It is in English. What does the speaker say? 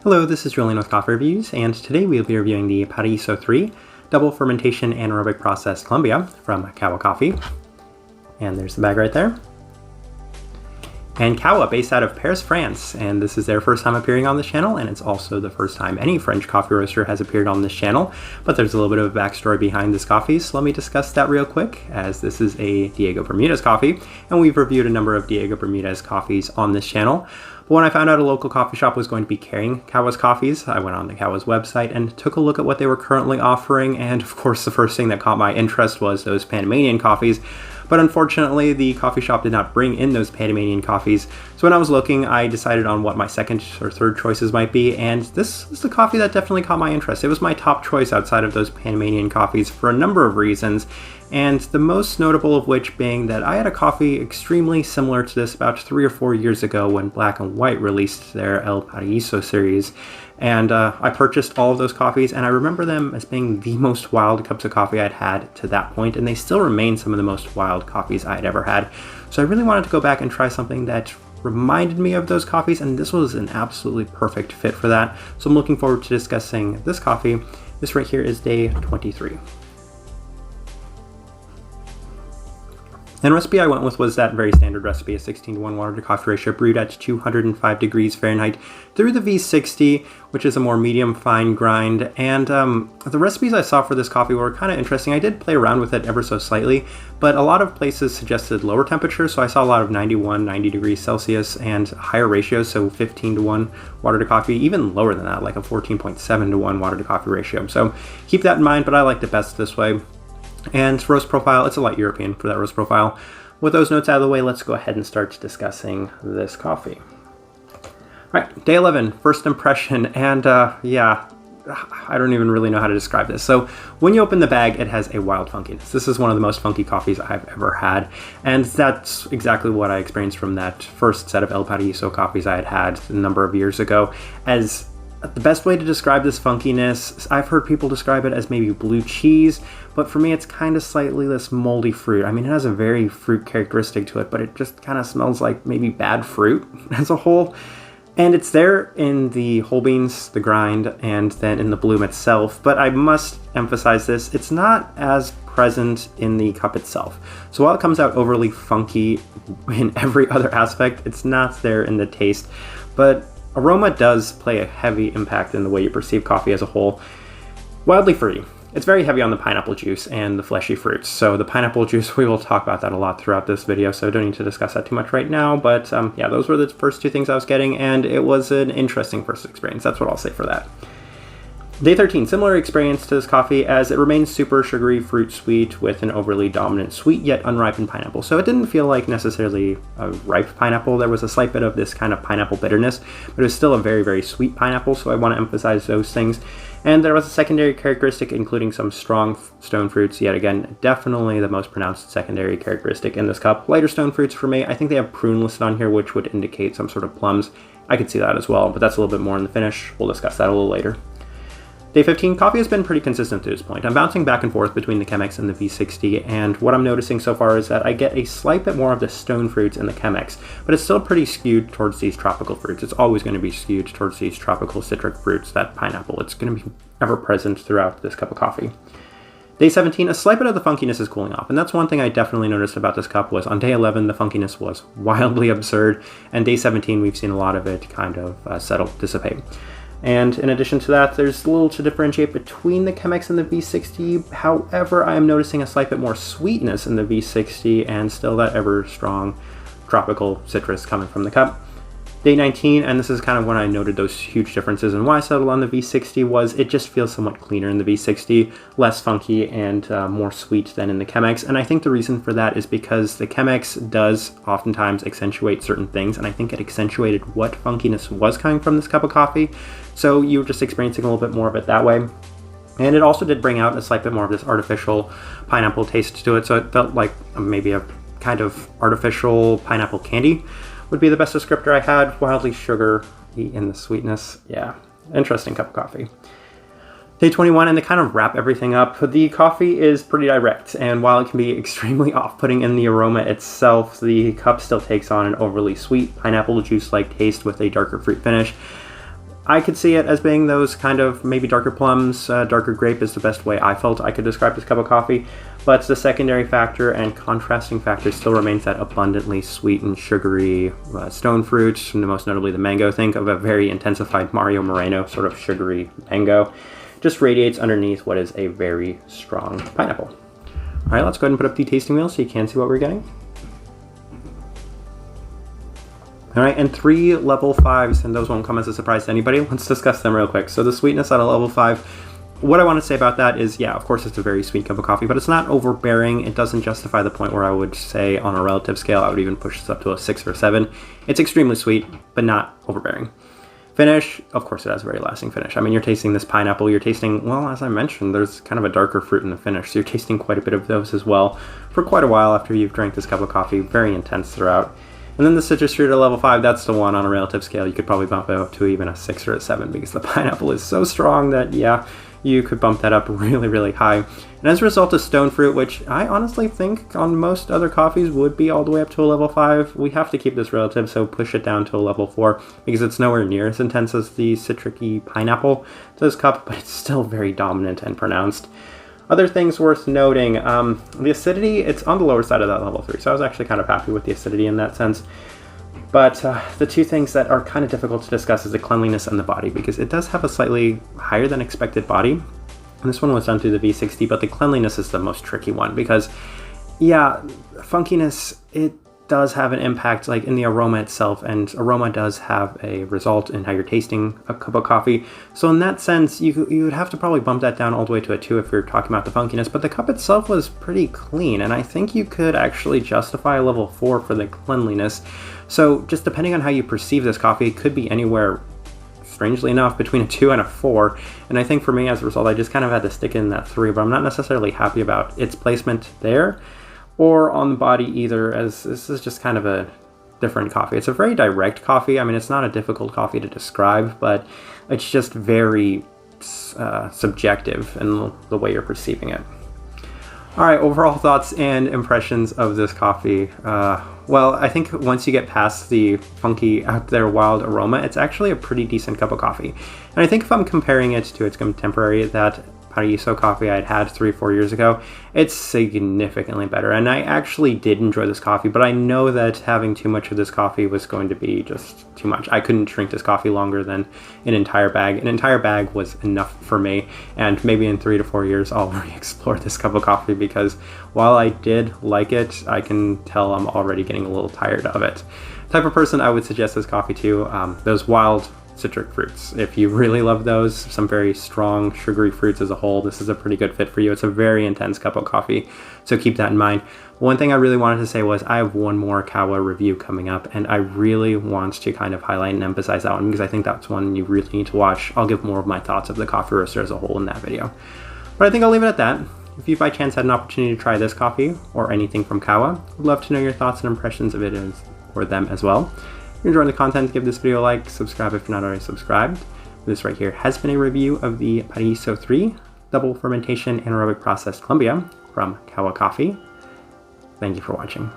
Hello, this is Julian with Coffee Reviews, and today we'll be reviewing the Paraiso 3 Double Fermentation Anaerobic Process Colombia from Kawa Coffee. And there's the bag right there. And Kawa, based out of Paris, France, and this is their first time appearing on this channel, and it's also the first time any French coffee roaster has appeared on this channel, but there's a little bit of a backstory behind this coffee, so let me discuss that real quick, as this is a Diego Bermudez coffee, and we've reviewed a number of Diego Bermudez coffees on this channel. But when I found out a local coffee shop was going to be carrying Kawa's coffees, I went on the Kawa's website and took a look at what they were currently offering, and of course the first thing that caught my interest was those Panamanian coffees. But unfortunately, the coffee shop did not bring in those Panamanian coffees. So when I was looking, I decided on what my second or third choices might be, and this is the coffee that definitely caught my interest. It was my top choice outside of those Panamanian coffees for a number of reasons, and the most notable of which being that I had a coffee extremely similar to this about 3 or 4 years ago when Black and White released their El Paraiso series. And I purchased all of those coffees, and I remember them as being the most wild cups of coffee I'd had to that point, and they still remain some of the most wild coffees I'd ever had. So I really wanted to go back and try something that reminded me of those coffees, and this was an absolutely perfect fit for that. So I'm looking forward to discussing this coffee. This right here is day 23. And recipe I went with was that very standard recipe, a 16:1 water to coffee ratio brewed at 205 degrees Fahrenheit through the V60, which is a more medium fine grind. And the recipes I saw for this coffee were kind of interesting. I did play around with it ever so slightly, but a lot of places suggested lower temperatures. So I saw a lot of 91, 90 degrees Celsius and higher ratios, so 15:1 water to coffee, even lower than that, like a 14.7:1 water to coffee ratio. So keep that in mind, but I liked it best this way. And roast profile, it's a light European for that roast profile. With those notes out of the way, let's go ahead and start discussing this coffee. All right, day 11, first impression, and yeah, I don't even really know how to describe this. So when you open the bag, it has a wild funkiness. This is one of the most funky coffees I've ever had, and that's exactly what I experienced from that first set of El Paraiso coffees I had a number of years ago. As the best way to describe this funkiness, I've heard people describe it as maybe blue cheese, but for me it's kind of slightly this moldy fruit. I mean, it has a very fruit characteristic to it, but it just kind of smells like maybe bad fruit as a whole. And it's there in the whole beans, the grind, and then in the bloom itself. But I must emphasize this, it's not as present in the cup itself. So while it comes out overly funky in every other aspect, it's not there in the taste. But aroma does play a heavy impact in the way you perceive coffee as a whole. Wildly fruity. It's very heavy on the pineapple juice and the fleshy fruits. So the pineapple juice, we will talk about that a lot throughout this video, so I don't need to discuss that too much right now. But yeah, those were the first two things I was getting, and it was an interesting first experience. That's what I'll say for that. Day 13, similar experience to this coffee as it remains super sugary, fruit sweet with an overly dominant sweet yet unripened pineapple. So it didn't feel like necessarily a ripe pineapple. There was a slight bit of this kind of pineapple bitterness, but it was still a very, very sweet pineapple, so I want to emphasize those things. And there was a secondary characteristic including some strong stone fruits. Yet again, definitely the most pronounced secondary characteristic in this cup. Lighter stone fruits for me. I think they have prune listed on here, which would indicate some sort of plums. I could see that as well, but that's a little bit more in the finish. We'll discuss that a little later. Day 15, coffee has been pretty consistent to this point. I'm bouncing back and forth between the Chemex and the V60, and what I'm noticing so far is that I get a slight bit more of the stone fruits in the Chemex, but it's still pretty skewed towards these tropical fruits. It's always going to be skewed towards these tropical citric fruits, that pineapple. It's going to be ever present throughout this cup of coffee. Day 17, a slight bit of the funkiness is cooling off, and that's one thing I definitely noticed about this cup was on day 11, the funkiness was wildly absurd, and day 17, we've seen a lot of it kind of settle, dissipate. And in addition to that, there's little to differentiate between the Chemex and the V60. However, I am noticing a slight bit more sweetness in the V60 and still that ever strong tropical citrus coming from the cup. Day 19, and this is kind of when I noted those huge differences and why I settled on the V60 was it just feels somewhat cleaner in the V60, less funky and more sweet than in the Chemex. And I think the reason for that is because the Chemex does oftentimes accentuate certain things, and I think it accentuated what funkiness was coming from this cup of coffee. So you were just experiencing a little bit more of it that way. And it also did bring out a slight bit more of this artificial pineapple taste to it, so it felt like maybe a kind of artificial pineapple candy would be the best descriptor I had. Wildly sugary in the sweetness. Yeah, interesting cup of coffee. Day 21, and to kind of wrap everything up, the coffee is pretty direct, and while it can be extremely off-putting in the aroma itself, the cup still takes on an overly sweet pineapple juice-like taste with a darker fruit finish. I could see it as being those kind of maybe darker plums, darker grape is the best way I felt I could describe this cup of coffee, but the secondary factor and contrasting factor still remains that abundantly sweet and sugary stone fruit, most notably the mango. Think of a very intensified Mario Moreno sort of sugary mango. Just radiates underneath what is a very strong pineapple. All right, let's go ahead and put up the tasting wheel so you can see what we're getting. All right, and 3 level 5s, and those won't come as a surprise to anybody. Let's discuss them real quick. So the sweetness at a level 5, what I want to say about that is, yeah, of course it's a very sweet cup of coffee, but it's not overbearing. It doesn't justify the point where I would say on a relative scale, I would even push this up to a 6 or a 7. It's extremely sweet, but not overbearing. Finish, of course it has a very lasting finish. I mean, you're tasting this pineapple, you're tasting, well, as I mentioned, there's kind of a darker fruit in the finish, so you're tasting quite a bit of those as well for quite a while after you've drank this cup of coffee, very intense throughout. And then the citrus fruit at level 5, that's the one on a relative scale. You could probably bump it up to even a 6 or a 7 because the pineapple is so strong that, yeah, you could bump that up really, really high. And as a result of stone fruit, which I honestly think on most other coffees would be all the way up to a level 5, we have to keep this relative, so push it down to a level 4 because it's nowhere near as intense as the citric-y pineapple to this cup, but it's still very dominant and pronounced. Other things worth noting, the acidity, it's on the lower side of that level 3, so I was actually kind of happy with the acidity in that sense. But the two things that are kind of difficult to discuss is the cleanliness and the body, because it does have a slightly higher than expected body. And this one was done through the V60, but the cleanliness is the most tricky one because, yeah, funkiness, it does have an impact like in the aroma itself, and aroma does have a result in how you're tasting a cup of coffee. So in that sense, you would have to probably bump that down all the way to a 2 if you're talking about the funkiness, but the cup itself was pretty clean, and I think you could actually justify a level 4 for the cleanliness. So just depending on how you perceive this coffee, it could be anywhere, strangely enough, between a 2 and a 4, and I think for me as a result I just kind of had to stick in that 3, but I'm not necessarily happy about its placement there or on the body either, as this is just kind of a different coffee. It's a very direct coffee. I mean, it's not a difficult coffee to describe, but it's just very subjective in the way you're perceiving it. All right, overall thoughts and impressions of this coffee. Well, I think once you get past the funky, out there, wild aroma, it's actually a pretty decent cup of coffee. And I think if I'm comparing it to its contemporary, that Paraiso coffee I'd had 3 or 4 years ago, it's significantly better. And I actually did enjoy this coffee, but I know that having too much of this coffee was going to be just too much. I couldn't drink this coffee longer than an entire bag. An entire bag was enough for me, and maybe in 3 to 4 years I'll re-explore this cup of coffee because while I did like it, I can tell I'm already getting a little tired of it. Type of person I would suggest this coffee to, those wild citric fruits. If you really love those, some very strong sugary fruits as a whole, this is a pretty good fit for you. It's a very intense cup of coffee, so keep that in mind. One thing I really wanted to say was I have one more Kawa review coming up, and I really want to kind of highlight and emphasize that one because I think that's one you really need to watch. I'll give more of my thoughts of the coffee roaster as a whole in that video. But I think I'll leave it at that. If you by chance had an opportunity to try this coffee or anything from Kawa, I'd love to know your thoughts and impressions of it or them as well. If you're enjoying the content, give this video a like, subscribe if you're not already subscribed. This right here has been a review of the Paraiso 3 Double Fermentation Anaerobic Processed Colombia from Kawa Coffee. Thank you for watching.